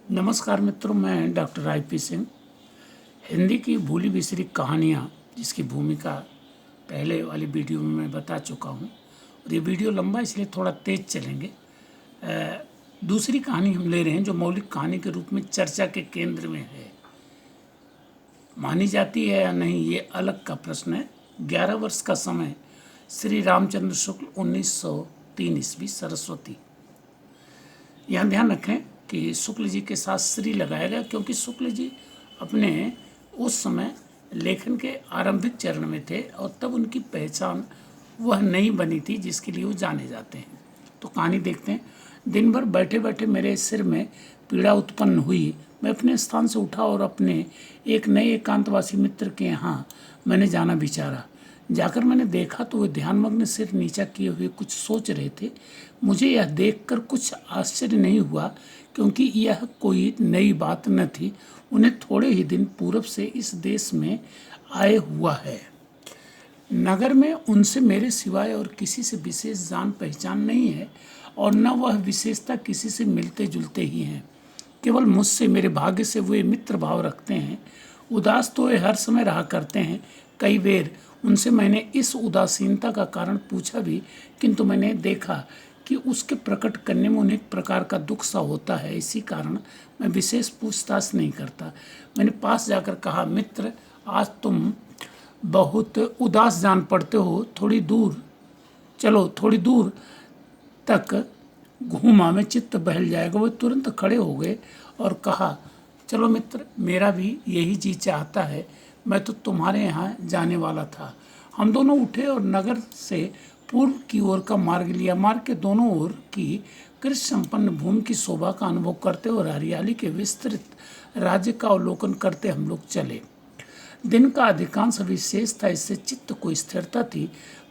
नमस्कार मित्रों, मैं डॉक्टर आई.पी. सिंह। हिंदी की भूली बिसरी कहानियाँ जिसकी भूमिका पहले वाली वीडियो में मैं बता चुका हूँ और ये वीडियो लंबा इसलिए थोड़ा तेज चलेंगे। दूसरी कहानी हम ले रहे हैं जो मौलिक कहानी के रूप में चर्चा के केंद्र में है। मानी जाती है या नहीं ये अलग का प्रश्न है। 11 वर्ष का समय, श्री रामचंद्र शुक्ल, 1903 ईस्वी, सरस्वती। यहाँ ध्यान रखें कि शुक्ल जी के साथ श्री लगाया गया क्योंकि शुक्ल जी अपने उस समय लेखन के आरंभिक चरण में थे और तब उनकी पहचान वह नहीं बनी थी जिसके लिए वो जाने जाते हैं। तो कहानी देखते हैं। दिन भर बैठे बैठे मेरे सिर में पीड़ा उत्पन्न हुई। मैं अपने स्थान से उठा और अपने एक नए एकांतवासी मित्र के यहाँ मैंने जाना विचारा। जाकर मैंने देखा तो वे ध्यानमग्न सिर नीचा किए हुए कुछ सोच रहे थे। मुझे यह देखकर कुछ आश्चर्य नहीं हुआ क्योंकि यह कोई नई बात न थी। उन्हें थोड़े ही दिन पूर्व से इस देश में आए हुआ है। नगर में उनसे मेरे सिवाय और किसी से विशेष जान पहचान नहीं है और न वह विशेषता किसी से मिलते जुलते ही हैं। केवल मुझसे, मेरे भाग्य से वे मित्र भाव रखते हैं। उदास तो वे हर समय रहा करते हैं। कई बार उनसे मैंने इस उदासीनता का कारण पूछा भी, किंतु मैंने देखा कि उसके प्रकट करने में उन्हें एक प्रकार का दुख सा होता है। इसी कारण मैं विशेष पूछताछ नहीं करता। मैंने पास जाकर कहा, मित्र, आज तुम बहुत उदास जान पड़ते हो। थोड़ी दूर तक घूमा में चित्त बहल जाएगा। वो तुरंत खड़े हो गए और कहा, चलो मित्र, मेरा भी यही जी चाहता है। मैं तो तुम्हारे यहाँ जाने वाला था। हम दोनों उठे और नगर से पूर्व की ओर का मार्ग लिया। मार्ग के दोनों ओर की कृषि संपन्न भूमि की शोभा का अनुभव करते और हरियाली के विस्तृत राज्य का अवलोकन करते हम लोग चले। दिन का अधिकांश विशेष था, इससे चित्त को स्थिरता थी।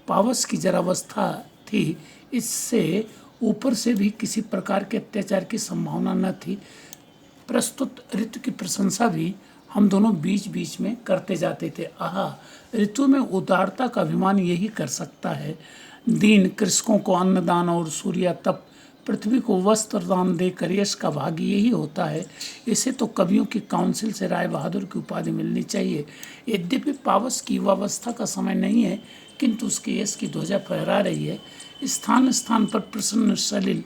पावस की जरावस्था थी, इससे ऊपर से भी किसी प्रकार के अत्याचार की संभावना न थी। प्रस्तुत ऋतु की प्रशंसा भी हम दोनों बीच बीच में करते जाते थे। आहा, ऋतु में उदारता का अभिमान यही कर सकता है। दीन कृषकों को अन्नदान और सूर्य तप पृथ्वी को वस्त्र दान देकर यश का भागी यही होता है। इसे तो कवियों की काउंसिल से राय बहादुर की उपाधि मिलनी चाहिए। यद्यपि पावस की युवावस्था का समय नहीं है, किंतु उसके यश की ध्वजा फहरा रही है। स्थान स्थान पर प्रसन्न सलिल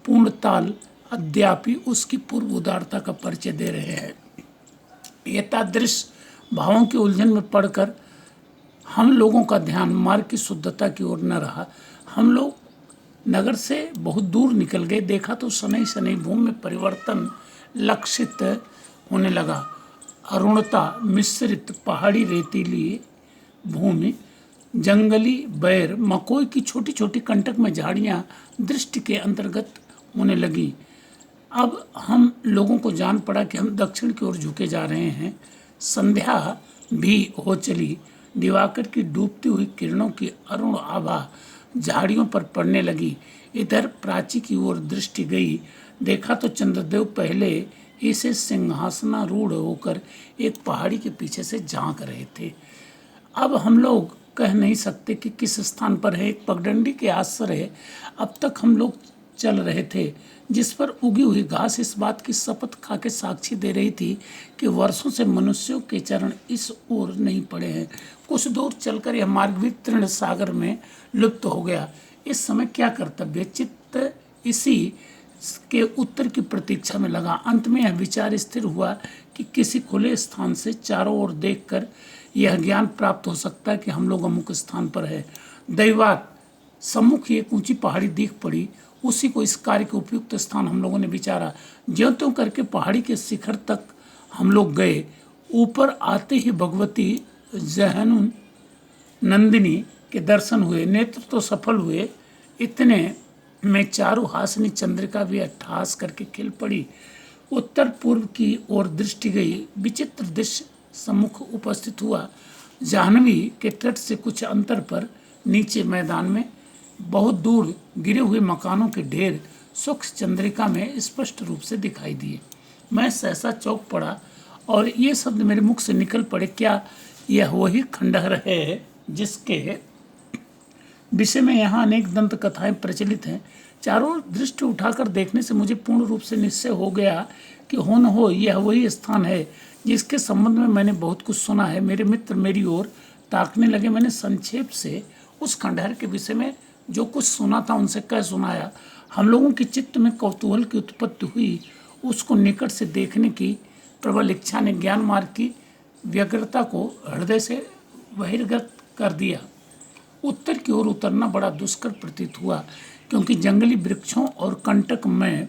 पूर्णताल अद्यापि उसकी पूर्व उदारता का परिचय दे रहे हैं। एतादृश भावों की उलझन में पड़कर हम लोगों का ध्यान मार्ग की शुद्धता की ओर न रहा। हम लोग नगर से बहुत दूर निकल गए। देखा तो शनैः शनैः भूमि में परिवर्तन लक्षित होने लगा। अरुणता मिश्रित पहाड़ी रेतीली भूमि, जंगली बैर, मकोई की छोटी छोटी कंटक में झाड़ियाँ दृष्टि के अंतर्गत होने लगी। अब हम लोगों को जान पड़ा कि हम दक्षिण की ओर झुके जा रहे हैं। संध्या भी हो चली। दिवाकर की डूबती हुई किरणों की अरुण आभा झाड़ियों पर पड़ने लगी। इधर प्राची की ओर दृष्टि गई। देखा तो चंद्रदेव पहले इसे सिंहासनारूढ़ होकर एक पहाड़ी के पीछे से झांक रहे थे। अब हम लोग कह नहीं सकते कि किस स्थान पर है। एक पगडंडी के आश्रय अब तक हम लोग चल रहे थे, जिस पर उगी हुई घास इस बात की शपथ खा के साक्षी दे रही थी कि वर्षों से मनुष्यों के चरण इस ओर नहीं पड़े हैं। कुछ दूर चलकर यह मार्ग भी तृण सागर में लुप्त हो गया। इस समय क्या कर्तव्य? चित्त इसी के उत्तर की प्रतीक्षा में लगा। अंत में यह विचार स्थिर हुआ कि किसी खुले स्थान से चारों ओर देखकर यह ज्ञान प्राप्त हो सकता है कि हम लोग अमुक स्थान पर है। दैवात सम्मुख एक ऊंची पहाड़ी दिख पड़ी। उसी को इस कार्य के उपयुक्त स्थान हम लोगों ने विचारा। ज्यों त्यों करके पहाड़ी के शिखर तक हम लोग गए। ऊपर आते ही भगवती जहनुन नंदिनी के दर्शन हुए। नेत्र तो सफल हुए, इतने में चारों हासिनी चंद्रिका भी अट्टहास करके खिल पड़ी। उत्तर पूर्व की ओर दृष्टि गई। विचित्र दृश्य सम्मुख उपस्थित हुआ। जाह्नवी के तट से कुछ अंतर पर नीचे मैदान में बहुत दूर गिरे हुए मकानों के ढेर सूक्ष्म चंद्रिका में स्पष्ट रूप से दिखाई दिए। मैं सहसा चौंक पड़ा और ये शब्द मेरे मुख से निकल पड़े, क्या यह वही खंडहर है जिसके विषय में यहाँ अनेक दंत कथाएं प्रचलित हैं? चारों ओर दृष्टि उठाकर देखने से मुझे पूर्ण रूप से निश्चय हो गया कि हो न हो यह वही स्थान है जिसके संबंध में मैंने बहुत कुछ सुना है। मेरे मित्र मेरी ओर ताकने लगे। मैंने संक्षेप से उस खंडहर के विषय में जो कुछ सुना था उनसे कह सुनाया। हम लोगों के चित्त में कौतूहल की उत्पत्ति हुई। उसको निकट से देखने की प्रबल इच्छा ने ज्ञान मार्ग की व्यग्रता को हृदय से बहिर्गत कर दिया। उत्तर की ओर उतरना बड़ा दुष्कर प्रतीत हुआ, क्योंकि जंगली वृक्षों और कंटक में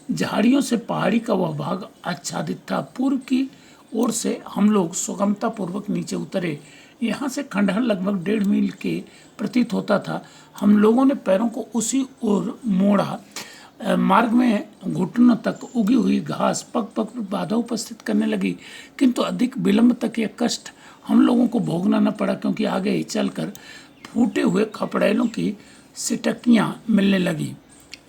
झाड़ियों से पहाड़ी का वह भाग आच्छादित था। पूर्व की ओर से हम लोग सुगमता पूर्वक नीचे उतरे। यहाँ से खंडहर लगभग 1.5 मील के प्रतीत होता था। हम लोगों ने पैरों को उसी ओर मोड़ा। मार्ग में घुटनों तक उगी हुई घास पग पग पर बाधा उपस्थित करने लगी, किंतु अधिक विलंब तक यह कष्ट हम लोगों को भोगना न पड़ा, क्योंकि आगे ही चलकर फूटे हुए खपड़ैलों की सिटकियाँ मिलने लगी।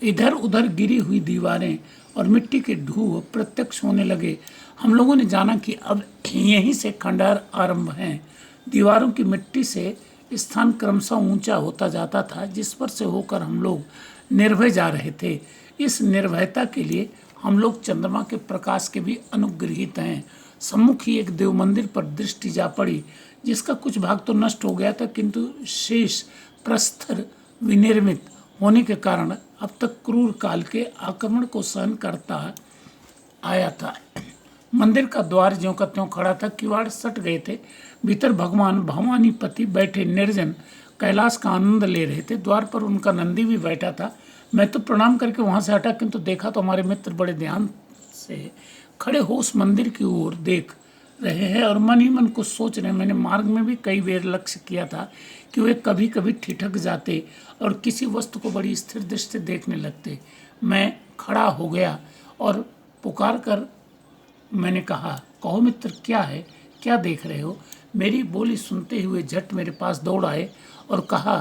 इधर उधर गिरी हुई दीवारें और मिट्टी के ढूंढ प्रत्यक्ष होने लगे। हम लोगों ने जाना कि अब यहीं से खंडहर आरंभ हैं। दीवारों की मिट्टी से स्थान क्रमशः ऊंचा होता जाता था, जिस पर से होकर हम लोग निर्भय जा रहे थे। इस निर्भयता के लिए हम लोग चंद्रमा के प्रकाश के भी अनुग्रहित हैं। सम्मुख ही एक देव मंदिर पर दृष्टि जा पड़ी, जिसका कुछ भाग तो नष्ट हो गया था, किंतु शेष प्रस्तर विनिर्मित होने के कारण अब तक क्रूर काल के आक्रमण को सहन करता आया था। मंदिर का द्वार ज्यों का त्यों खड़ा था, किवाड़ सट गए थे। भीतर भगवान भवानीपति बैठे निर्जन कैलाश का आनंद ले रहे थे। द्वार पर उनका नंदी भी बैठा था। मैं तो प्रणाम करके वहां से हटा, किंतु देखा तो हमारे मित्र बड़े ध्यान से खड़े हो उस मंदिर की ओर देख रहे हैं और मन ही मन कुछ सोच रहे हैं। मैंने मार्ग में भी कई बार लक्ष्य किया था कि वे कभी कभी ठिठक जाते और किसी वस्तु को बड़ी स्थिर दृष्टि से देखने लगते। मैं खड़ा हो गया और पुकार कर मैंने कहा, कहो मित्र, क्या है, क्या देख रहे हो? मेरी बोली सुनते हुए झट मेरे पास दौड़ आए और कहा,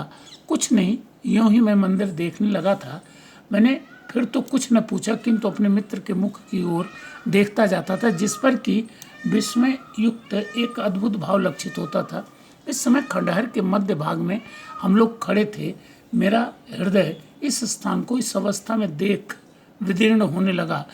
कुछ नहीं, यूं ही मैं मंदिर देखने लगा था। मैंने फिर तो कुछ न पूछा, किंतु अपने मित्र के मुख की ओर देखता जाता था, जिस पर कि विस्मय युक्त एक अद्भुत भाव लक्षित होता था। इस समय खंडहर के मध्य भाग में हम लोग खड़े थे। मेरा हृदय इस स्थान को इस अवस्था में देख विदीर्ण होने लगा।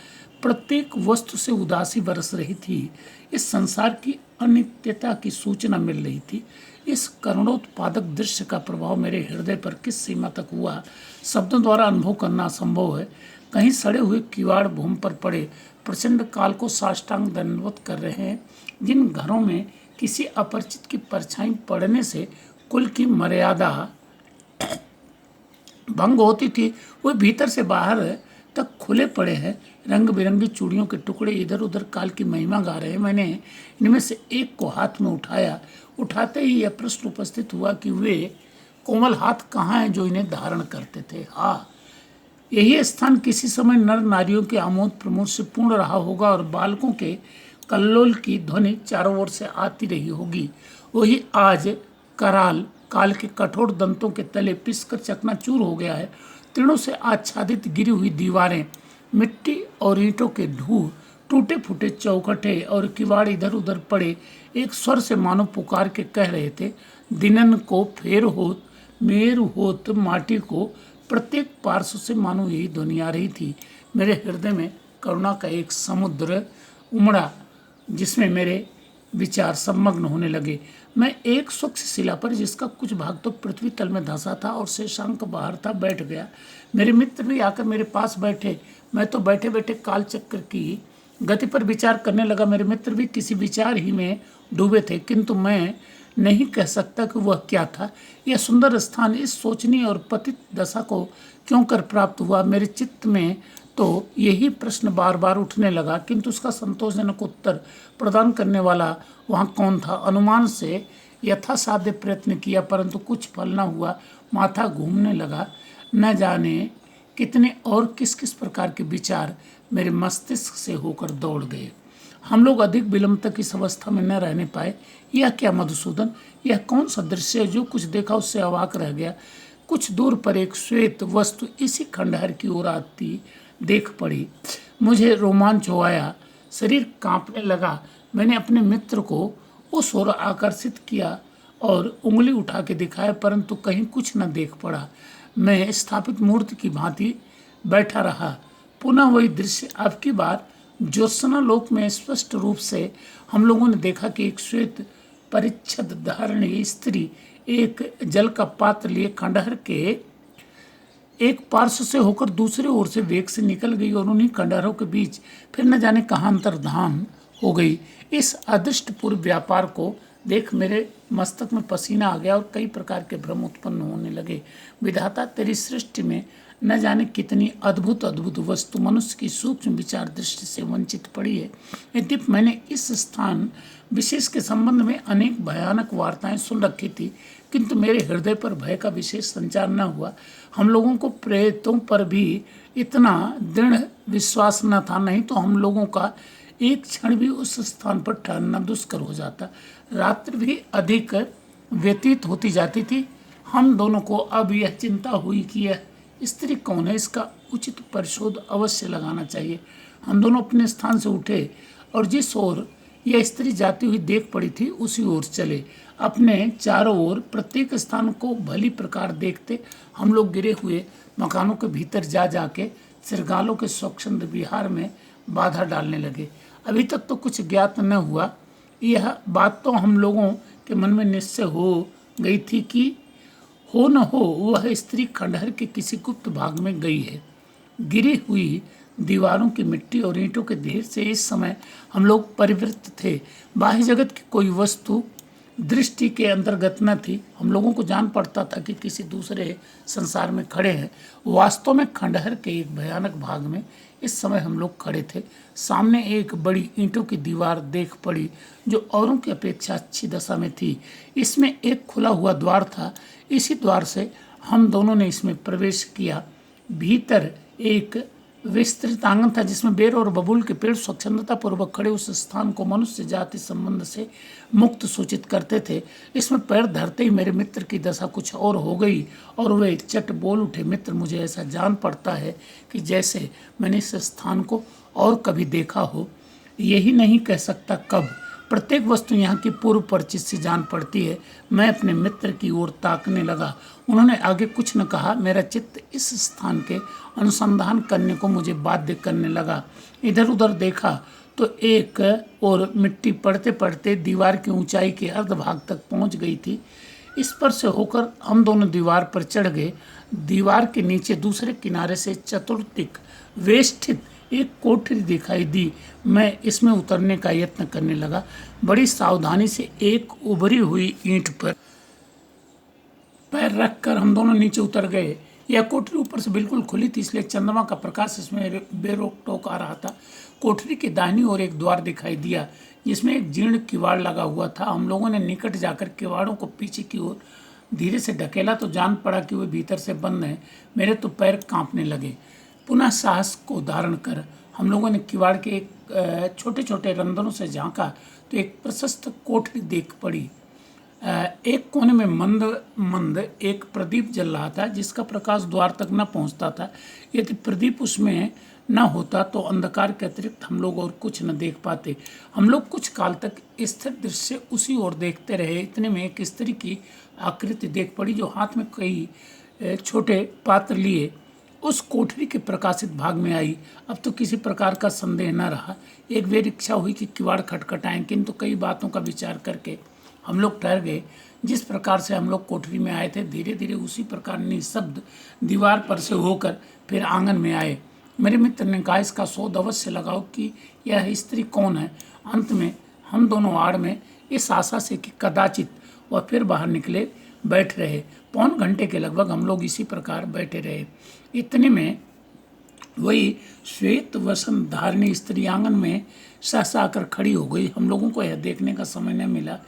प्रत्येक वस्तु से उदासी बरस रही थी। इस संसार की अनित्यता की सूचना मिल रही थी। इस करुणोत्पादक दृश्य का प्रभाव मेरे हृदय पर किस सीमा तक हुआ, शब्दों द्वारा अनुभव करना असंभव है। कहीं सड़े हुए किवाड़ भूमि पर पड़े प्रचंड काल को साष्टांग दंडवत कर रहे हैं। जिन घरों में किसी अपरिचित की परछाई पड़ने से कुल की मर्यादा भंग होती थी, वे भीतर से बाहर तक खुले पड़े हैं। रंग बिरंगी चूड़ियों के टुकड़े इधर उधर काल की महिमा गा रहे हैं। मैंने इनमें से एक को हाथ में उठाया। उठाते ही यह प्रश्न उपस्थित हुआ कि वे कोमल हाथ कहाँ हैं जो इन्हें धारण करते थे। हाँ, यही स्थान किसी समय नर नारियों के आमोद प्रमोद से पूर्ण रहा होगा और बालकों के कल्लोल की ध्वनि चारों ओर से आती रही होगी। वही आज कराल काल के कठोर दंतों के तले पिसकर चकनाचूर हो गया है। तीनों से आच्छादित गिरी हुई दीवारें, मिट्टी और ईंटों के ढूंढ, टूटे फूटे चौखटे और किवाड़ इधर उधर पड़े एक स्वर से मानो पुकार के कह रहे थे, दिनन को फेर होत, मेर होत माटी को। प्रत्येक पार्श्व से मानो यही ध्वनि आ रही थी। मेरे हृदय में करुणा का एक समुद्र उमड़ा, जिसमें मेरे विचार संमग्न होने लगे। मैं एक स्वच्छ शिला पर, जिसका कुछ भाग तो पृथ्वी तल में धंसा था और शेषांक बाहर था, बैठ गया। मेरे मित्र भी आकर मेरे पास बैठे। मैं तो बैठे बैठे काल चक्र की गति पर विचार करने लगा। मेरे मित्र भी किसी विचार ही में डूबे थे, किंतु मैं नहीं कह सकता कि वह क्या था। यह सुंदर स्थान इस सोचनीय और पतित दशा को क्यों कर प्राप्त हुआ? मेरे चित्त में तो यही प्रश्न बार बार उठने लगा, किंतु उसका संतोषजनक उत्तर प्रदान करने वाला वहाँ कौन था? अनुमान से यथासाध्य प्रयत्न किया, परंतु कुछ फल न हुआ। माथा घूमने लगा। न जाने कितने और किस किस प्रकार के विचार मेरे मस्तिष्क से होकर दौड़ गए। हम लोग अधिक विलंब तक इस अवस्था में न रहने पाए। यह क्या मधुसूदन, यह कौन सा दृश्य है? जो कुछ देखा उससे अवाक रह गया। कुछ दूर पर एक श्वेत वस्तु इसी खंडहर की ओर आती देख पड़ी। मुझे रोमांच हो आया, शरीर कांपने लगा। मैंने अपने मित्र को उस ओर आकर्षित किया और उंगली उठा के दिखाया, परंतु कहीं कुछ न देख पड़ा। में स्थापित मूर्ति की भांति बैठा रहा। पुनः वही दृश्य अब की बार ज्योत्सना लोक में स्पष्ट रूप से हम लोगों ने देखा कि एक श्वेत परिच्छद धारणी स्त्री एक जल का पात्र लिए खंडहर के एक पार्श्व से होकर दूसरे ओर से वेग से निकल गई और उन्हीं खंडहरों के बीच फिर न जाने कहाँ अंतर्धान हो गई। इस अदृष्टपूर्व व्यापार को देख मेरे मस्तक में पसीना आ गया और कई प्रकार के भ्रम उत्पन्न होने लगे। विधाता, तेरी सृष्टि में न जाने कितनी अद्भुत अद्भुत वस्तु मनुष्य की सूक्ष्म विचार दृष्टि से वंचित पड़ी है। यद्यपि मैंने इस स्थान विशेष के संबंध में अनेक भयानक वार्ताएं सुन रखी थी, किंतु मेरे हृदय पर भय का विशेष संचार न हुआ। हम लोगों को प्रेतों पर भी इतना दृढ़ विश्वास न था, नहीं तो हम लोगों का एक क्षण भी उस स्थान पर ठहरना दुष्कर हो जाता। रात्रि भी अधिक व्यतीत होती जाती थी। हम दोनों को अब यह चिंता हुई कि यह स्त्री कौन है, इसका उचित परिशोध अवश्य लगाना चाहिए। हम दोनों अपने स्थान से उठे और जिस ओर यह स्त्री जाती हुई देख पड़ी थी उसी ओर चले। अपने चारों ओर प्रत्येक स्थान को भली प्रकार देखते हम लोग गिरे हुए मकानों के भीतर जा जाके श्रृंगालों के स्वच्छंद विहार में बाधा डालने लगे। अभी तक तो कुछ ज्ञात न हुआ। यह बात तो हम लोगों के मन में निश्चय हो गई थी कि हो न हो वह स्त्री खंडहर के किसी गुप्त भाग में गई है। गिरी हुई दीवारों की मिट्टी और ईंटों के ढेर से इस समय हम लोग परिवृत्त थे। बाह्य जगत की कोई वस्तु दृष्टि के अंतर्गत न थी। हम लोगों को जान पड़ता था कि किसी दूसरे संसार में खड़े हैं। वास्तव में खंडहर के एक भयानक भाग में इस समय हम लोग खड़े थे। सामने एक बड़ी ईंटों की दीवार देख पड़ी जो औरों की अपेक्षा अच्छी दशा में थी। इसमें एक खुला हुआ द्वार था। इसी द्वार से हम दोनों ने इसमें प्रवेश किया। भीतर एक विस्तृत आंगन था जिसमें बेर और बबूल के पेड़ स्वच्छंदता पूर्वक खड़े उस स्थान को मनुष्य जाति संबंध से मुक्त सूचित करते थे। इसमें पैर धरते ही मेरे मित्र की दशा कुछ और हो गई और वे चट बोल उठे। मित्र, मुझे ऐसा जान पड़ता है कि जैसे मैंने इस स्थान को और कभी देखा हो, यही नहीं कह सकता कब। प्रत्येक वस्तु यहाँ की पूर्व परिचित सी जान पड़ती है। मैं अपने मित्र की ओर ताकने लगा। उन्होंने आगे कुछ न कहा। मेरा चित्त इस स्थान के अनुसंधान करने को मुझे बाध्य करने लगा। इधर उधर देखा तो एक और मिट्टी पड़ते पड़ते दीवार की ऊंचाई के अर्धभाग तक पहुंच गई थी। इस पर से होकर हम दोनों दीवार पर चढ़ गए। दीवार के नीचे दूसरे किनारे से चतुर्दिक वेष्टित एक कोठरी दिखाई दी। मैं इसमें उतरने का यत्न करने लगा। बड़ी सावधानी से एक उभरी हुई ईंट पर पैर रखकर हम दोनों नीचे उतर गए। यह कोठरी ऊपर से बिल्कुल खुली थी, इसलिए चंद्रमा का प्रकाश इसमें बेरोक टोक आ रहा था। कोठरी के दाहिनी ओर एक द्वार दिखाई दिया जिसमें एक जीर्ण किवाड़ लगा हुआ था। हम लोगों ने निकट जाकर किवाड़ों को पीछे की ओर धीरे से ढकेला तो जान पड़ा कि वे भीतर से बंद हैं। मेरे तो पैर कांपने लगे। पुनः साहस को धारण कर हम लोगों ने किवाड़ के एक छोटे छोटे रंध्रों से झांका तो एक प्रशस्त कोठरी देख पड़ी। एक कोने में मंद मंद एक प्रदीप जल रहा था जिसका प्रकाश द्वार तक न पहुंचता था। यदि प्रदीप उसमें न होता तो अंधकार के अतिरिक्त हम लोग और कुछ न देख पाते। हम लोग कुछ काल तक स्थिर दृश्य उसी ओर देखते रहे। इतने में एक स्त्री की आकृति देख पड़ी जो हाथ में कई छोटे पात्र लिए उस कोठरी के प्रकाशित भाग में आई। अब तो किसी प्रकार का संदेह न रहा। एक बेर इच्छा हुई कि किवाड़ खटखटाएं, किंतु कई बातों का विचार करके हम लोग ठहर गए। जिस प्रकार से हम लोग कोठरी में आए थे धीरे धीरे उसी प्रकार निःशब्द दीवार पर से होकर फिर आंगन में आए। मेरे मित्र ने कहा, इसका शोध अवश्य लगाओ कि यह स्त्री कौन है। अंत में हम दोनों आड़ में इस आशा से कि कदाचित वह फिर बाहर निकले बैठ रहे। पौन घंटे के लगभग हम लोग इसी प्रकार बैठे रहे। इतने में वही श्वेत वसन धारणी स्त्री आंगन में सहसा आकर खड़ी हो गई। हम लोगों को यह देखने का समय न मिला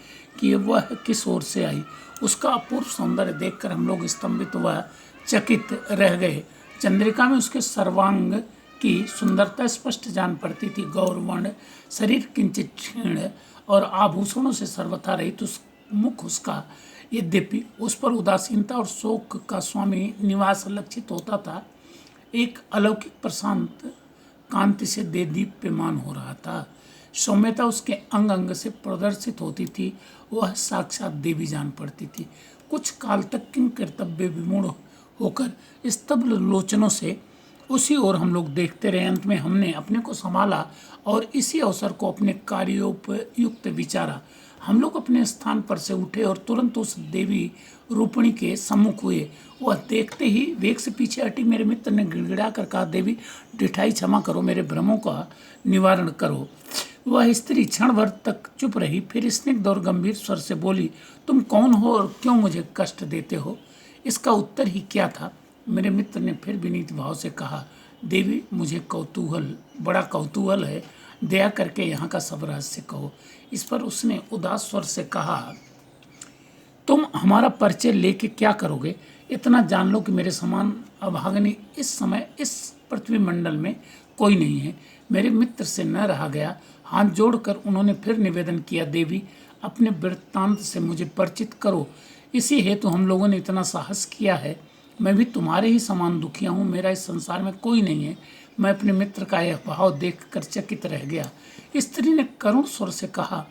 कि वह किस ओर से आई। उसका अपूर्व सौंदर्य देखकर हम लोग स्तंभित व चकित रह गए। चंद्रिका में उसके सर्वांग की सुंदरता स्पष्ट जान पड़ती थी। गौरवर्ण शरीर किंचित क्षीण और आभूषणों से सर्वथा रहित मुख उसका, यद्यपि उस पर उदासीनता और शोक का स्वामी निवास लक्षित होता था, एक अलौकिक प्रशांत कांति से देदीप्यमान हो रहा था। सौम्यता उसके अंग अंग से प्रदर्शित होती थी। वह साक्षात देवी जान पड़ती थी। कुछ काल तक किन कर्तव्य विमूढ़ होकर स्तब्ध लोचनों से उसी ओर हम लोग देखते रहे। अंत में हमने अपने को संभाला और इसी अवसर को अपने कार्योपयुक्त विचारा। हम लोग अपने स्थान पर से उठे और तुरंत उस देवी रूपणी के सम्मुख हुए। वह देखते ही वेग से पीछे हटी। मेरे मित्र ने गिड़गिड़ा कर कहा, देवी डिठाई क्षमा करो, मेरे भ्रमों का निवारण करो। वह स्त्री क्षण भर तक चुप रही, फिर स्निग्ध और गंभीर स्वर से बोली, तुम कौन हो और क्यों मुझे कष्ट देते हो? इसका उत्तर ही क्या था? मेरे मित्र ने फिर विनीत भाव से कहा, देवी मुझे बड़ा कौतूहल है, दया करके यहाँ का सब रहस्य कहो। इस पर उसने उदास स्वर से कहा, तुम हमारा परिचय लेके क्या करोगे? इतना जान लो कि मेरे समान अभागनी इस समय इस पृथ्वी मंडल में कोई नहीं है। मेरे मित्र से न रहा गया। हाथ जोड़कर उन्होंने फिर निवेदन किया, देवी अपने वृत्तांत से मुझे परिचित करो। इसी हेतु हम लोगों ने इतना साहस किया है। मैं भी तुम्हारे ही समान दुखिया हूँ। मेरा इस संसार में कोई नहीं है। मैं अपने मित्र का यह भाव देखकर चकित रह गया। स्त्री ने करुण स्वर से कहा,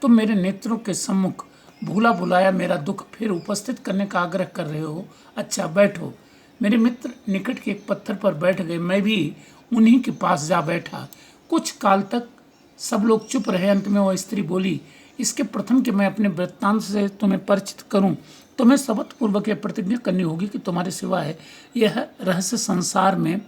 तुम मेरे नेत्रों के सम्मुख भूला भुलाया मेरा दुख फिर उपस्थित करने का आग्रह कर रहे हो। अच्छा बैठो। मेरे मित्र निकट के एक पत्थर पर बैठ गए। मैं भी उन्हीं के पास जा बैठा। कुछ काल तक सब लोग चुप रहे। अंत में वह स्त्री बोली, इसके प्रथम कि मैं अपने वृत्तांत से तुम्हें परिचित करूं, तुम्हें शपथ पूर्वक यह प्रतिज्ञा करनी होगी कि तुम्हारे सिवाय यह रहस्य संसार में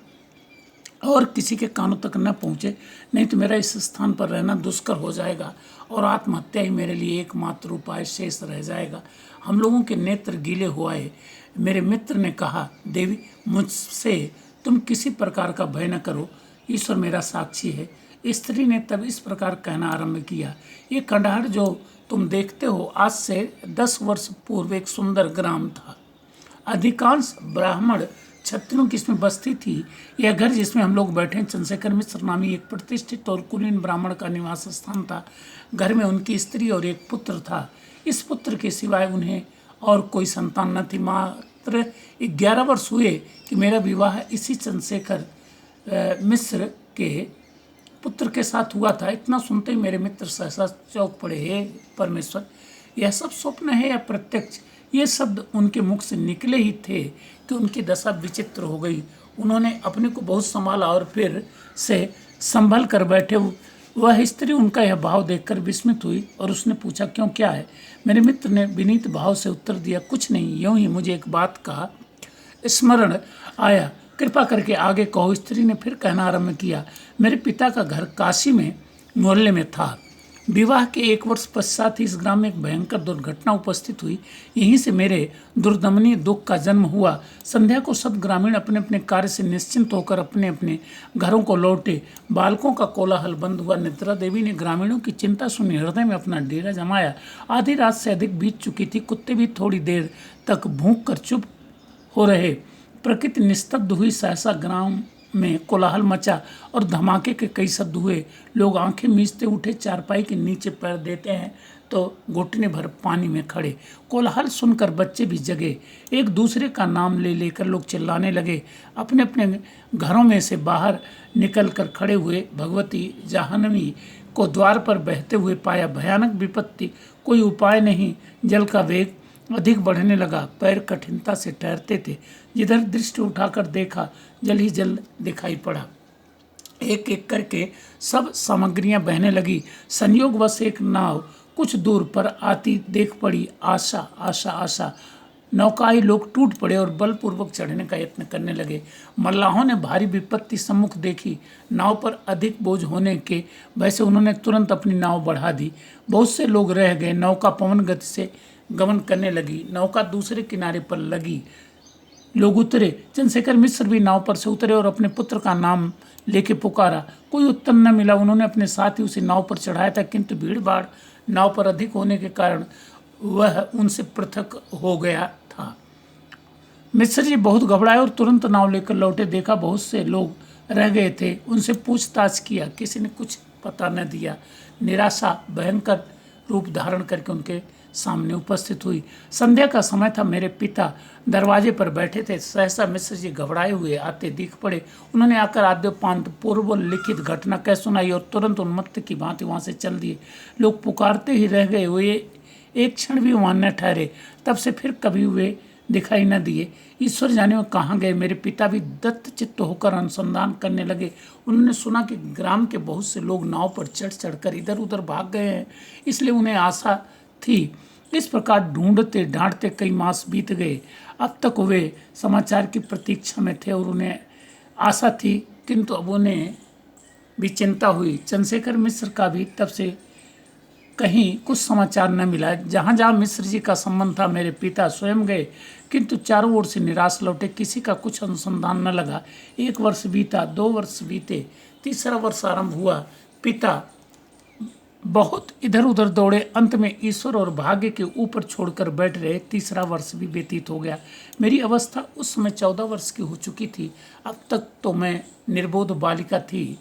और किसी के कानों तक न पहुँचे, नहीं तो मेरा इस स्थान पर रहना दुष्कर हो जाएगा और आत्महत्या ही मेरे लिए एकमात्र उपाय शेष रह जाएगा। हम लोगों के नेत्र गीले हुए। मेरे मित्र ने कहा, देवी मुझसे तुम किसी प्रकार का भय न करो, ईश्वर मेरा साक्षी है। स्त्री ने तब इस प्रकार कहना आरंभ किया, ये खंडहर जो तुम देखते हो आज से 10 वर्ष पूर्व एक सुंदर ग्राम था। अधिकांश ब्राह्मण क्षत्रियों की इसमें बस्ती थी। यह घर जिसमें हम लोग बैठे चंद्रशेखर मिश्र नामी एक प्रतिष्ठित और कुलीन ब्राह्मण का निवास स्थान था। घर में उनकी स्त्री और एक पुत्र था। इस पुत्र के सिवाय उन्हें और कोई संतान न थी। मात्र 11 वर्ष हुए कि मेरा विवाह इसी चंद्रशेखर मिश्र के पुत्र के साथ हुआ था। इतना सुनते ही मेरे मित्र सहसा चौंक पड़े, हे परमेश्वर, यह सब स्वप्न है या प्रत्यक्ष? ये शब्द उनके मुख से निकले ही थे कि उनकी दशा विचित्र हो गई। उन्होंने अपने को बहुत संभाला और फिर से संभल कर बैठे। वह स्त्री उनका यह भाव देखकर विस्मित हुई और उसने पूछा, क्यों, क्या है? मेरे मित्र ने विनीत भाव से उत्तर दिया, कुछ नहीं, यूं ही मुझे एक बात का स्मरण आया, कृपा करके आगे कहो। स्त्री ने फिर कहना आरंभ किया, मेरे पिता का घर काशी में मोहल्ले में था। विवाह के 1 वर्ष पश्चात ही इस ग्राम में एक भयंकर दुर्घटना उपस्थित हुई। यहीं से मेरे दुर्दमनीय दुख का जन्म हुआ। संध्या को सब ग्रामीण अपने अपने कार्य से निश्चिंत होकर अपने अपने घरों को लौटे। बालकों का कोलाहल बंद हुआ। निद्रा देवी ने ग्रामीणों की चिंता सुनी, हृदय में अपना डेरा जमाया। आधी रात से अधिक बीत चुकी थी। कुत्ते भी थोड़ी देर तक भूख कर चुप हो रहे। प्रकृति निस्तब्ध हुई। सहसा ग्राम में कोलाहल मचा और धमाके के कई शब्द हुए। लोग आंखें मीचते उठे। चारपाई के नीचे पैर देते हैं तो घुटने भर पानी में खड़े। कोलाहल सुनकर बच्चे भी जगे। एक दूसरे का नाम ले लेकर लोग चिल्लाने लगे। अपने अपने घरों में से बाहर निकलकर खड़े हुए भगवती जाह्नवी को द्वार पर बहते हुए पाया। भयानक विपत्ति, कोई उपाय नहीं। जल का वेग अधिक बढ़ने लगा। पैर कठिनता से ठहरते थे। जिधर दृष्टि उठाकर देखा, जल ही जल दिखाई पड़ा। एक एक करके सब सामग्रियां बहने लगी। संयोगवश एक नाव कुछ दूर पर आती देख पड़ी। आशा आशा आशा। नौकाई लोग टूट पड़े और बलपूर्वक चढ़ने का यत्न करने लगे। मल्लाहों ने भारी विपत्ति सम्मुख देखी। नाव पर अधिक बोझ होने के भय से उन्होंने तुरंत अपनी नाव बढ़ा दी। बहुत से लोग रह गए। नौका पवन गति से गमन करने लगी। नौका दूसरे किनारे पर लगी। लोग उतरे। चंद्रशेखर मिश्र भी नाव पर से उतरे और अपने पुत्र का नाम लेके पुकारा। कोई उत्तर न मिला। उन्होंने अपने साथ ही उसे नाव पर चढ़ाया था, किंतु भीड़ भाड़ नाव पर अधिक होने के कारण वह उनसे पृथक हो गया था। मिश्र जी बहुत घबराए और तुरंत नाव लेकर लौटे। देखा बहुत से लोग रह गए थे। उनसे पूछताछ किया, किसी ने कुछ पता न दिया। निराशा भयंकर रूप धारण करके उनके सामने उपस्थित हुई। संध्या का समय था। मेरे पिता दरवाजे पर बैठे थे। सहसा मिश्र जी घबराए हुए आते दिख पड़े। उन्होंने आकर आद्योपांत पूर्व लिखित घटना कह सुनाई और तुरंत उन्मत्त की भांति वहां से चल दिए। लोग पुकारते ही रह गए। वे एक क्षण भी वहां न ठहरे। तब से फिर कभी वे दिखाई न दिए। ईश्वर जाने वो कहाँ गए। मेरे पिता भी दत्तचित्त होकर अनुसंधान करने लगे। उन्होंने सुना कि ग्राम के बहुत से लोग नाव पर चढ़ चढ़कर इधर उधर भाग गए हैं, इसलिए उन्हें आशा थी। इस प्रकार ढूंढते ढांढते कई मास बीत गए। अब तक वे समाचार की प्रतीक्षा में थे और उन्हें आशा थी, किंतु अब उन्हें भी चिंता हुई। चंद्रशेखर मिश्र का भी तब से कहीं कुछ समाचार न मिला। जहाँ जहाँ मिश्र जी का संबंध था, मेरे पिता स्वयं गए, किंतु चारों ओर से निराश लौटे। किसी का कुछ अनुसंधान न लगा। 1 वर्ष बीता, 2 वर्ष बीते, तीसरा वर्ष आरंभ हुआ। पिता बहुत इधर उधर दौड़े, अंत में ईश्वर और भाग्य के ऊपर छोड़कर बैठ रहे। तीसरा वर्ष भी व्यतीत हो गया। मेरी अवस्था उस समय 14 वर्ष की हो चुकी थी। अब तक तो मैं निर्बोध बालिका थी।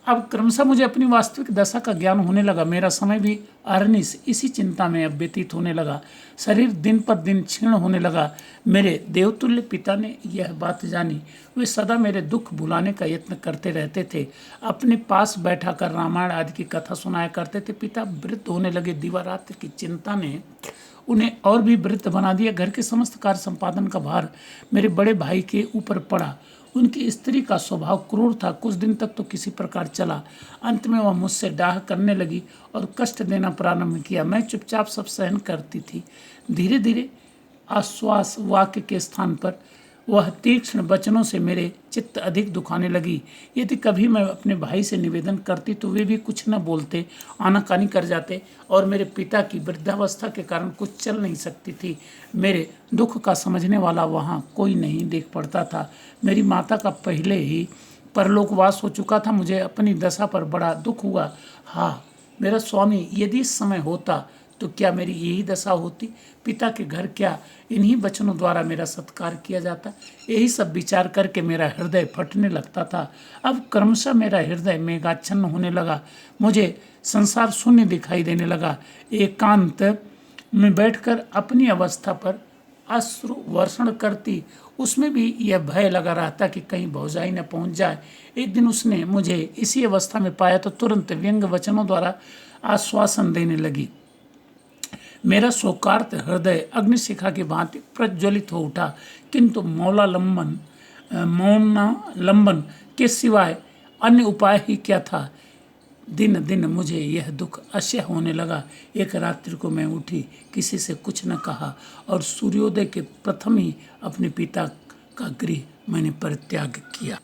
अब क्रमशः मुझे अपनी वास्तविक दशा का ज्ञान होने लगा। मेरा समय भी अहरनिश इसी चिंता में अब व्यतीत होने लगा। शरीर दिन पर दिन क्षीण होने लगा। मेरे देवतुल्य पिता ने यह बात जानी। वे सदा मेरे दुख भुलाने का यत्न करते रहते थे। अपने पास बैठा कर रामायण आदि की कथा सुनाया करते थे। पिता वृद्ध होने लगे। दिवारात्र की चिंता ने उन्हें और भी वृद्ध बना दिया। घर के समस्त कार्य संपादन का भार मेरे बड़े भाई के ऊपर पड़ा। उनकी स्त्री का स्वभाव क्रूर था। कुछ दिन तक तो किसी प्रकार चला। अंत में वह मुझसे डाह करने लगी और कष्ट देना प्रारंभ किया। मैं चुपचाप सब सहन करती थी। धीरे धीरे आश्वास वाक्य के स्थान पर वह तीक्ष्ण वचनों से मेरे चित्त अधिक दुखाने लगी। यदि कभी मैं अपने भाई से निवेदन करती तो वे भी कुछ न बोलते, आनाकानी कर जाते, और मेरे पिता की वृद्धावस्था के कारण कुछ चल नहीं सकती थी। मेरे दुख का समझने वाला वहाँ कोई नहीं देख पड़ता था। मेरी माता का पहले ही परलोकवास हो चुका था। मुझे अपनी दशा पर बड़ा दुख हुआ। हाँ, मेरा स्वामी यदि इस समय होता तो क्या मेरी यही दशा होती। पिता के घर क्या इन्हीं वचनों द्वारा मेरा सत्कार किया जाता। यही सब विचार करके मेरा हृदय फटने लगता था। अब क्रमशः मेरा हृदय मेघाच्छन्न होने लगा। मुझे संसार शून्य दिखाई देने लगा। एकांत में बैठकर अपनी अवस्था पर अश्रु वर्षण करती। उसमें भी यह भय लगा रहता कि कहीं भौजाई न पहुंच जाए। एक दिन उसने मुझे इसी अवस्था में पाया तो तुरंत व्यंग वचनों द्वारा आश्वासन देने लगी। मेरा शोकार्त हृदय अग्निशिखा की भांति प्रज्वलित हो उठा, किंतु मौनालंबन के सिवाय अन्य उपाय ही क्या था। दिन दिन मुझे यह दुख असह्य होने लगा। एक रात्रि को मैं उठी, किसी से कुछ न कहा, और सूर्योदय के प्रथम ही अपने पिता का गृह मैंने परित्याग किया।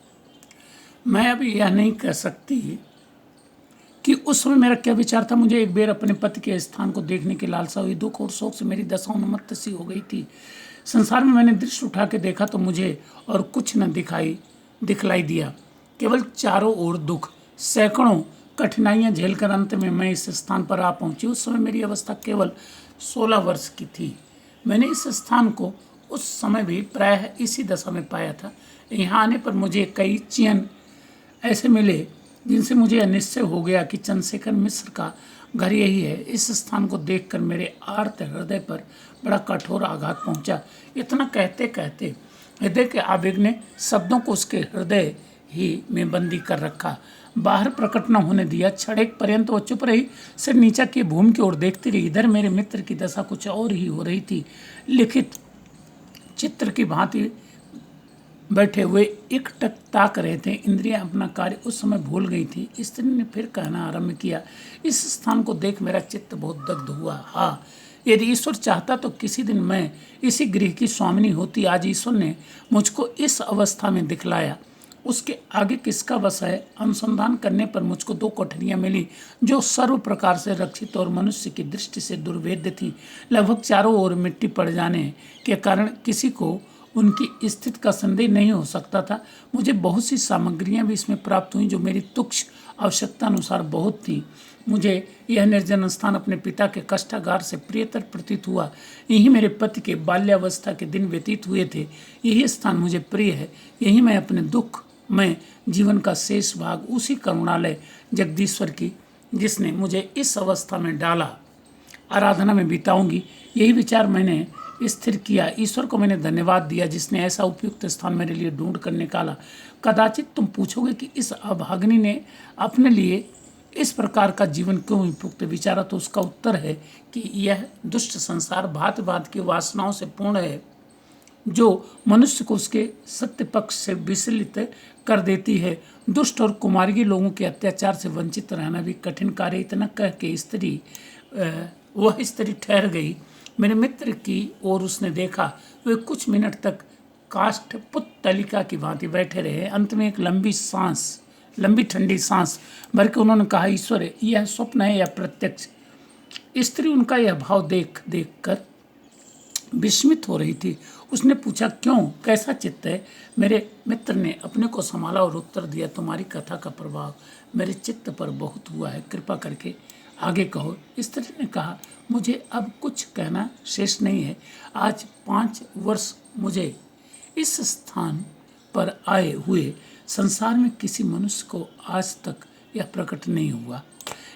मैं अब यह नहीं कह सकती कि उस समय मेरा क्या विचार था। मुझे एक बेर अपने पति के स्थान को देखने की लालसा हुई। दुख और शोक से मेरी दशा उन्मत्त सी हो गई थी। संसार में मैंने दृष्टि उठा के देखा तो मुझे और कुछ न दिखलाई दिया, केवल चारों ओर दुख। सैकड़ों कठिनाइयां झेलकर अंत में मैं इस स्थान पर आ पहुंची। उस समय मेरी अवस्था केवल 16 वर्ष की थी। मैंने इस स्थान को उस समय भी प्रायः इसी दशा में पाया था। यहाँ आने पर मुझे कई चिन्ह ऐसे मिले जिनसे मुझे यह निश्चय हो गया कि चंद्रशेखर मिश्र का घर यही है। इस स्थान को देखकर मेरे आर्त हृदय पर बड़ा कठोर आघात पहुंचा। इतना कहते कहते हृदय के आवेग ने शब्दों को उसके हृदय ही में बंदी कर रखा, बाहर प्रकट न होने दिया। क्षणेक पर्यंत वो चुप रही, सिर नीचा की भूमि की ओर देखती रही। इधर मेरे मित्र की दशा कुछ और ही हो रही थी। लिखित चित्र की भांति बैठे हुए एकटक ताक रहे थे। इंद्रियां अपना कार्य उस समय भूल गई थी। स्त्री ने फिर कहना आरंभ किया, इस स्थान को देख मेरा चित्त बहुत दग्ध हुआ। हाँ, यदि ईश्वर चाहता तो किसी दिन मैं इसी गृह की स्वामिनी होती। आज ईश्वर ने मुझको इस अवस्था में दिखलाया, उसके आगे किसका वश है। अनुसंधान करने पर मुझको 2 कोठरियाँ मिली जो सर्व प्रकार से रक्षित और मनुष्य की दृष्टि से दुर्भेद्य थी। लगभग चारों ओर मिट्टी पड़ जाने के कारण किसी को उनकी स्थिति का संदेह नहीं हो सकता था। मुझे बहुत सी सामग्रियां भी इसमें प्राप्त हुई जो मेरी तुच्छ आवश्यकता अनुसार बहुत थी। मुझे यह निर्जन स्थान अपने पिता के कष्टागार से प्रियतर प्रतीत हुआ। यही मेरे पति के बाल्यावस्था के दिन व्यतीत हुए थे। यही स्थान मुझे प्रिय है। यही मैं अपने दुख में जीवन का शेष भाग उसी करुणालय जगदीश्वर की, जिसने मुझे इस अवस्था में डाला, आराधना में बिताऊंगी। यही विचार मैंने स्थिर किया। ईश्वर को मैंने धन्यवाद दिया जिसने ऐसा उपयुक्त स्थान मेरे लिए ढूंढ कर निकाला। कदाचित तुम पूछोगे कि इस अभागिनी ने अपने लिए इस प्रकार का जीवन क्यों उपयुक्त विचारा, तो उसका उत्तर है कि यह दुष्ट संसार भांति भांति की वासनाओं से पूर्ण है। जो मनुष्य को उसके सत्य पक्ष से विचलित कर देती है। दुष्ट और कुमार्गी लोगों के अत्याचार से वंचित रहना भी कठिन कार्य। इतना कह के वह स्त्री ठहर गई। मेरे मित्र की ओर उसने देखा। वे कुछ मिनट तक काष्ठ पुतलिका की भांति बैठे रहे। अंत में एक लंबी ठंडी सांस भर के उन्होंने कहा, ईश्वर, यह स्वप्न है या प्रत्यक्ष? स्त्री उनका यह भाव देख कर विस्मित हो रही थी। उसने पूछा, क्यों, कैसा चित्त है? मेरे मित्र ने अपने को संभाला और उत्तर दिया, तुम्हारी कथा का प्रभाव मेरे चित्त पर बहुत हुआ है, कृपा करके आगे कहो। स्त्री ने कहा, मुझे अब कुछ कहना शेष नहीं है। आज 5 वर्ष मुझे इस स्थान पर आए हुए संसार में किसी मनुष्य को आज तक यह प्रकट नहीं हुआ।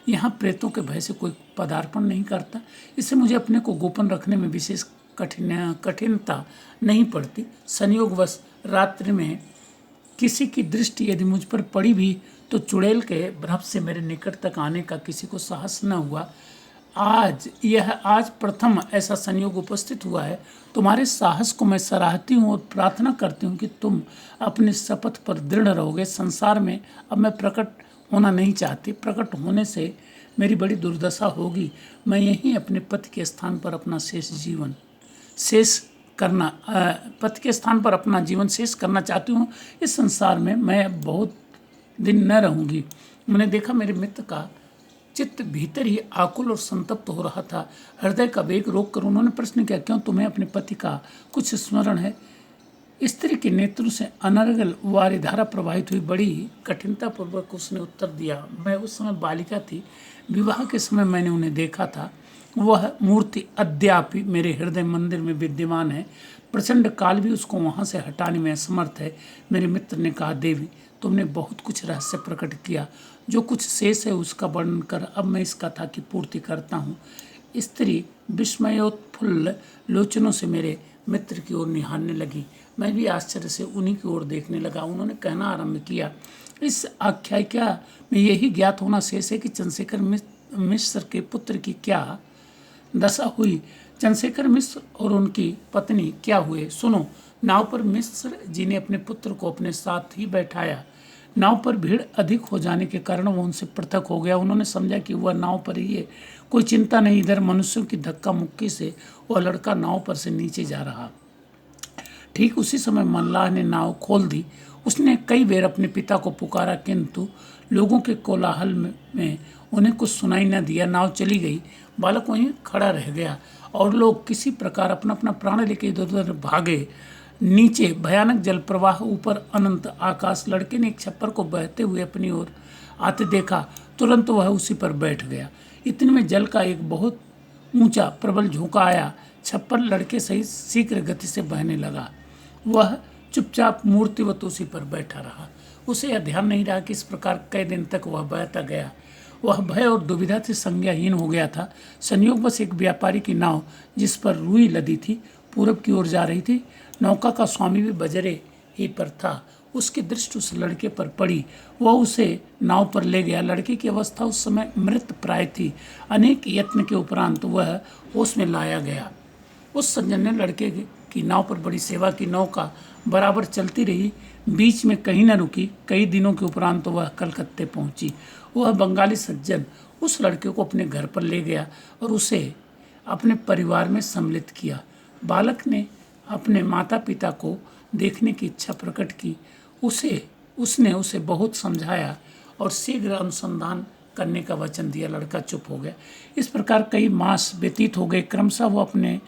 यहाँ प्रेतों के भय से कोई पदार्पण नहीं करता। इससे मुझे अपने को गोपन रखने में विशेष कठिनता नहीं पड़ती। संयोगवश रात्रि में किसी की दृष्टि यदि मुझ पर पड़ी भी तो चुड़ैल के भ्रम से मेरे निकट तक आने का किसी को साहस न हुआ। आज प्रथम ऐसा संयोग उपस्थित हुआ है। तुम्हारे साहस को मैं सराहती हूँ और प्रार्थना करती हूँ कि तुम अपने शपथ पर दृढ़ रहोगे। संसार में अब मैं प्रकट होना नहीं चाहती। प्रकट होने से मेरी बड़ी दुर्दशा होगी। मैं यहीं अपने पति के स्थान पर अपना जीवन शेष करना चाहती हूँ। इस संसार में मैं बहुत दिन न रहूँगी। मैंने देखा मेरे मित्र का चित्त भीतर ही आकुल और संतप्त हो रहा था। हृदय का वेग रोक कर उन्होंने प्रश्न किया, क्यों, तुम्हें अपने पति का कुछ स्मरण है? स्त्री के नेत्रों से अनर्गल वारिधारा प्रवाहित हुई। बड़ी कठिनतापूर्वक उसने उत्तर दिया, मैं उस समय बालिका थी। विवाह के समय मैंने उन्हें देखा था। वह मूर्ति अद्यापि मेरे हृदय मंदिर में विद्यमान है। प्रचंड काल भी उसको वहाँ से हटाने में असमर्थ है। मेरे मित्र ने कहा, देवी, तुमने बहुत कुछ रहस्य प्रकट किया। जो कुछ शेष है उसका वर्णन कर अब मैं इस कथा की पूर्ति करता हूँ। स्त्री विस्मयोत्फुल्ल लोचनों से मेरे मित्र की ओर निहारने लगी। मैं भी आश्चर्य से उन्हीं की ओर देखने लगा। उन्होंने कहना आरंभ किया, इस आख्यायिका में यही ज्ञात होना शेष है कि चंद्रशेखर मिश्र के पुत्र की क्या दशा हुई। चंद्रशेखर मिश्र और उनकी पत्नी क्या हुए, सुनो। नाव पर मिश्र जी ने अपने पुत्र को अपने साथ ही बैठाया। नाव पर भीड़ अधिक हो जाने के कारण वो उनसे पृथक हो गया। उन्होंने समझा कि वह नाव पर ही है, कोई चिंता नहीं। इधर मनुष्यों की धक्का मुक्की से वह लड़का नाव पर से नीचे जा रहा। ठीक उसी समय मल्लाह ने नाव खोल दी। उसने कई बार अपने पिता को पुकारा, किंतु लोगों के कोलाहल में उन्हें कुछ सुनाई न दिया। नाव चली गई। बालक वहीं खड़ा रह गया और लोग किसी प्रकार अपना अपना प्राण लेके इधर उधर भागे। नीचे भयानक जल प्रवाह, ऊपर अनंत आकाश। लड़के ने एक छप्पर को बहते हुए अपनी ओर आते देखा। तुरंत वह उसी पर बैठ गया। इतने में जल का एक बहुत ऊंचा प्रबल झोंका आया। छप्पर लड़के सहित शीघ्र गति से बहने लगा। वह चुपचाप मूर्तिवत उसी पर बैठा रहा। उसे यह ध्यान नहीं रहा कि इस प्रकार कई दिन तक वह बहता गया। वह भय और दुविधा से संज्ञाहीन हो गया था। संयोगवश एक व्यापारी की नाव, जिस पर रुई लदी थी, पूरब की ओर जा रही थी। नौका का स्वामी भी बजरे ही पर था। उसकी दृष्टि उस लड़के पर पड़ी। वह उसे नाव पर ले गया। लड़के की अवस्था उस समय मृत प्राय थी। अनेक यत्न के उपरांत वह होश में लाया गया। उस सज्जन ने लड़के की नाव पर बड़ी सेवा की। नौका बराबर चलती रही, बीच में कहीं न रुकी। कई दिनों के उपरांत वह कलकत्ते पहुंची। वह बंगाली सज्जन उस लड़के को अपने घर पर ले गया और उसे अपने परिवार में सम्मिलित किया। बालक ने अपने माता पिता को देखने की इच्छा प्रकट की। उसने उसे बहुत समझाया और शीघ्र अनुसंधान करने का वचन दिया। लड़का चुप हो गया। इस प्रकार कई मास व्यतीत हो गए। क्रमशः वो अपने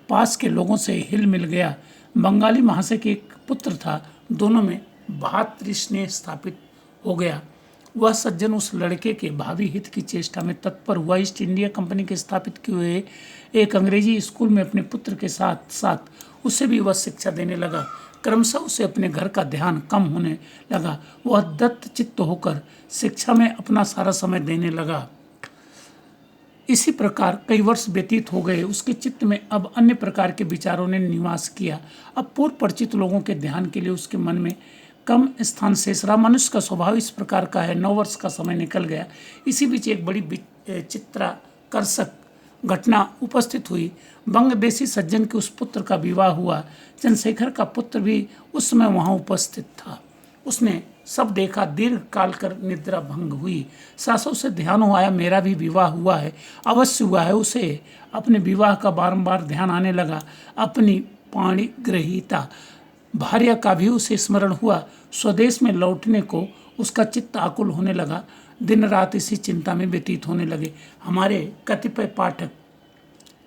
पास के लोगों से हिल मिल गया। बंगाली महाशय के एक पुत्र था। दोनों में भ्रातृस्नेह स्थापित हो गया। वह सज्जन उस लड़के के भावी हित की चेष्टा में तत्पर हुआ। ईस्ट इंडिया कंपनी के स्थापित किए हुए एक अंग्रेजी स्कूल में अपने पुत्र के साथ साथ उसे भी वह शिक्षा देने लगा। क्रमशः उसे अपने घर का ध्यान कम होने लगा। वह दत्त चित्त होकर शिक्षा में अपना सारा समय देने लगा। इसी प्रकार कई वर्ष व्यतीत हो गए। उसके चित्त में अब अन्य प्रकार के विचारों ने निवास किया। अब पूर्व परिचित लोगों के ध्यान के लिए उसके मन में कम स्थान शेष रहा। मनुष्य का स्वभाव इस प्रकार का है। 9 वर्ष का समय निकल गया। इसी बीच एक बड़ी चित्राकर्षक घटना उपस्थित हुई। बंगदेशी सज्जन के उस पुत्र का विवाह हुआ। चंद्रशेखर का पुत्र भी उस समय वहाँ उपस्थित था। उसने सब देखा। दीर्घ काल कर निद्रा भंग हुई। सासों से ध्यान हो आया, मेरा भी विवाह हुआ है, अवश्य हुआ है। उसे अपने विवाह का बारंबार ध्यान आने लगा। अपनी पाणिग्रहिता भार्या का भी उसे स्मरण हुआ। स्वदेश में लौटने को उसका चित्त आकुल होने लगा। दिन रात इसी चिंता में व्यतीत होने लगे। हमारे कतिपय पाठक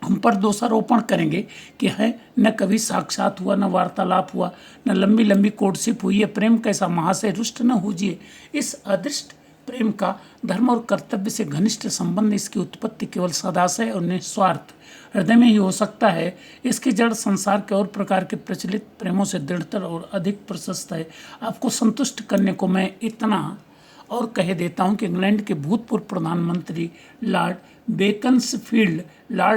हम पर दोषारोपण करेंगे कि है न कभी साक्षात हुआ, न वार्तालाप हुआ, न लंबी लंबी कोर्टशिप हुई। ये प्रेम कैसा महाशय, रुष्ट न होजिए। इस अदृष्ट प्रेम का धर्म और कर्तव्य से घनिष्ठ संबंध, इसकी उत्पत्ति केवल सदाशय और निस्वार्थ हृदय में ही हो सकता है। इसकी जड़ संसार के और प्रकार के प्रचलित प्रेमों से दृढ़तर और अधिक प्रशस्त है। आपको संतुष्ट करने को मैं इतना और कह देता हूं कि इंग्लैंड के भूतपूर्व प्रधानमंत्री लॉर्ड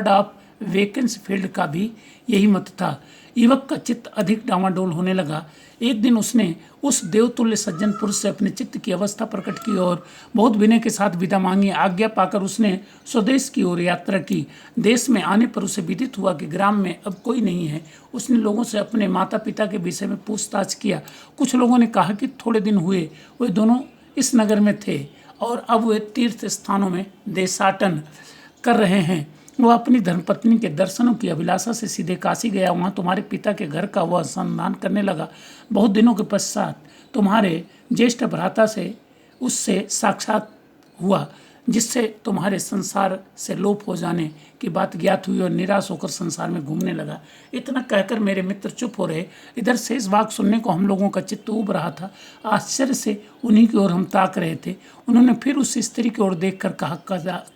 ऑफ वेकेंसफील्ड का भी यही मत था। युवक का चित्त अधिक डामाडोल होने लगा। एक दिन उसने उस देवतुल्य सज्जन पुरुष से अपने चित्त की अवस्था प्रकट की और बहुत विनय के साथ विदा मांगी। आज्ञा पाकर उसने स्वदेश की ओर यात्रा की। देश में आने पर उसे विदित हुआ कि ग्राम में अब कोई नहीं है। उसने लोगों से अपने माता पिता के विषय में पूछताछ किया। कुछ लोगों ने कहा कि थोड़े दिन हुए वे दोनों इस नगर में थे और अब वे तीर्थ स्थानों में देशाटन कर रहे हैं। वह अपनी धर्मपत्नी के दर्शनों की अभिलाषा से सीधे काशी गया। वहाँ तुम्हारे पिता के घर का वह अनुसंधान करने लगा। बहुत दिनों के पश्चात तुम्हारे ज्येष्ठ भ्राता से उससे साक्षात हुआ, जिससे तुम्हारे संसार से लोप हो जाने की बात ज्ञात हुई और निराश होकर संसार में घूमने लगा। इतना कहकर मेरे मित्र चुप हो रहे। इधर शेष भाग सुनने को हम लोगों का चित्त उब रहा था। आश्चर्य से उन्हीं की ओर हम ताक रहे थे। उन्होंने फिर उस स्त्री की ओर देखकर कहा,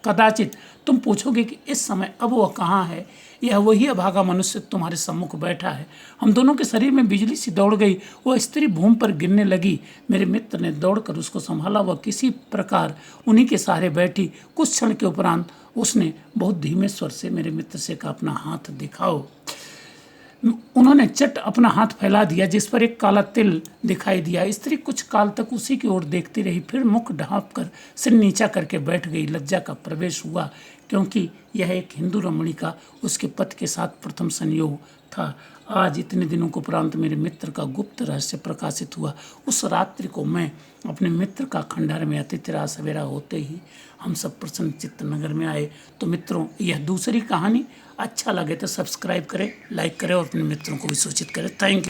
कदाचित तुम पूछोगे कि इस समय अब वह कहाँ है। यह वही अभागा मनुष्य तुम्हारे सम्मुख बैठा है। हम दोनों के शरीर में बिजली सी दौड़ गई। वह स्त्री भूमि पर गिरने लगी। मेरे मित्र ने दौड़कर उसको संभाला। वह किसी प्रकार उन्हीं के सहारे बैठी। कुछ क्षण के उपरांत उसने बहुत धीमे स्वर से मेरे मित्र से कहा, अपना हाथ दिखाओ। उन्होंने चट अपना हाथ फैला दिया, जिस पर एक काला तिल दिखाई दिया। स्त्री कुछ काल तक उसी की ओर देखती रही, फिर मुख ढांप कर सिर नीचा करके बैठ गई। लज्जा का प्रवेश हुआ, क्योंकि यह एक हिंदू रमणी का उसके पति के साथ प्रथम संयोग था। आज इतने दिनों के उपरांत मेरे मित्र का गुप्त रहस्य प्रकाशित हुआ। उस रात्रि को मैं अपने मित्र का खंडहर में अतिथि रहा। सवेरा होते ही हम सब प्रसन्न चित्त नगर में आए। तो मित्रों, यह दूसरी कहानी अच्छा लगे तो सब्सक्राइब करें, लाइक करें और अपने मित्रों को भी सूचित करें। Thank you.